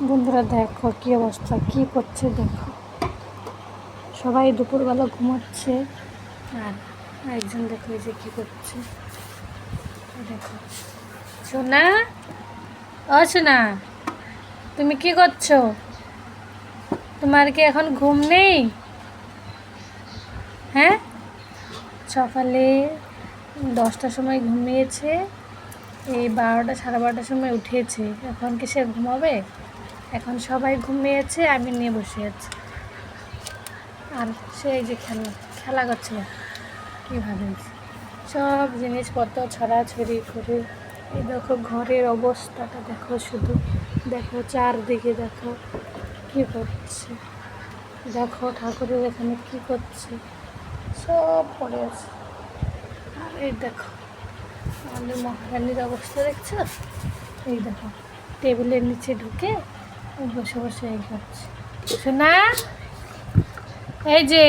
বন্ধুরা দেখো কি অবস্থা, কি করছে দেখো। সবাই দুপুরবেলা ঘুমাচ্ছে আর একজন দেখো এই যে কি করছে। দেখো সোনা, ও সোনা, তুমি কি করছো? তোমার কি এখন ঘুম নেই? হ্যাঁ, সকালে 10টার সময় ঘুমিয়েছে, এই 12টা সাড়ে 12টার সময় উঠেছে। এখন কি সে ঘুমাবে? এখন সবাই ঘুমিয়েছে, আমি নিয়ে বসে আছি। আর সে এই যে খেলা খেলা করছে কীভাবে সব জিনিসপত্র ছড়াছড়ি করে। এই দেখো ঘরের অবস্থাটা দেখো, শুধু দেখো চারদিকে দেখো কি করছে। দেখো ঠাকুরের এখানে কি করছে, সব পড়ে আছে। আর এই দেখো আমাদের মহারানীর অবস্থা দেখছো। এই দেখো টেবিলের নিচে ঢুকে বসে বসে এই করছে। শোনা, এই যে